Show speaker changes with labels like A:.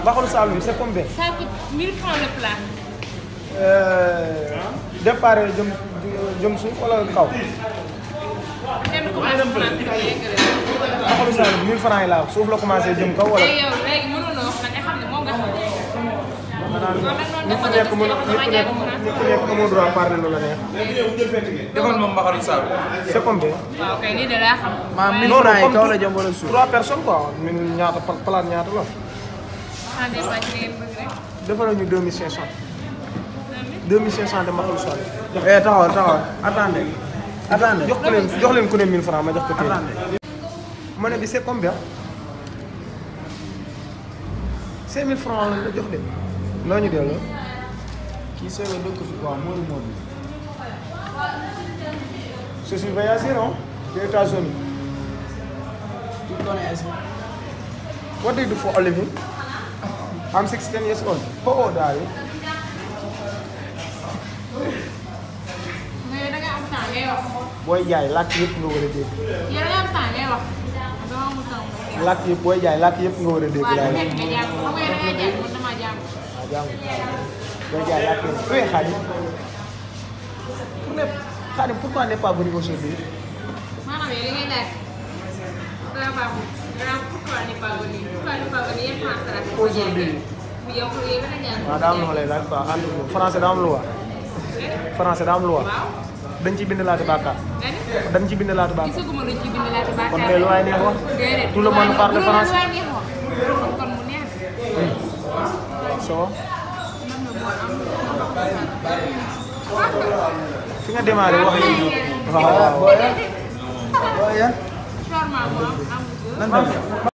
A: Mbaxalu Saloum c'est combien?
B: Ça coûte 1000 francs le plat.
A: Départ jëm suuf wala kaw?
B: kenn commencé commencé ko yeggale.
A: Mbaxalu Saloum 1000 francs yi laa wax suuf la commencé jëm kaw wala.
B: léegi yow léegi mënoon na wax nag nga xam ne moom nga xam.
A: nit ku nekk amoo droit parler lu la neex.
C: defal ma Mbaxalu Saloum.
A: C'est combien?
B: waaw kay lii de laa xam.
D: maa 1000 francs yi kaw la jëm wala suuf.
A: 3 personnes quoi min ñaata palaat ñaata la.
B: ça dépend ci ngeen bëgg rek.
A: defal nañu 2500. 2500 de Mbaxalu Saloum.
D: taxawal attendez.
A: jox leen ku ne 1000 francs ma jox ko tey. ma ne bi c'est combien? 5000 francs lañ la jox de. loo ñu delloo.
D: kii sooy ba dëkk fi quoi Modou.
A: Je suis voyageur des États-Unis.
D: Tu connais ça?
A: What do you do for a living? I'm 16 years old. How old are you?
B: mais da nga am temps ngay wax.
A: Booy jaay làkk yëpp nga war a dégg.
B: yow da nga am temps ngay wax. dama amul temps.
A: làkk yëpp booy jaay làkk yëpp nga war a dégg.
B: waaw
A: daal
B: da nga jàng xam nga da ngay jàng man damaa jàng.
A: waaw jàng booy jaay làkk yëpp. oui Khadim. Khadim pourquoi n'est pas venu aujourd'hui?
B: maanaam yow li ngay laaj. dara baaxul. dara pourquoi n'est pas venu. pourquoi n'est pas venu yéen français la.
A: Aujourd'hui.
B: bi yow yow da nga jàng.
A: waaw daa am lu ma lay laaj quoi entre nous français daa am lu wax. français daa am lu wax.
B: waaw.
A: dañ ci bind laata bàkkaar. dañ ci bind laata bàkkaar.
B: gisaguma luñ ci bind laata bàkkaar.
A: kon kay lu waay neex wax.
B: déedéet
A: tout le monde parle français.
B: lu waay neex wax. kon mu neex.
A: so
B: man na boo am.
A: fi nga démarré wax yi.
D: waaw booy ya.
B: Shawarma moo am.
D: nan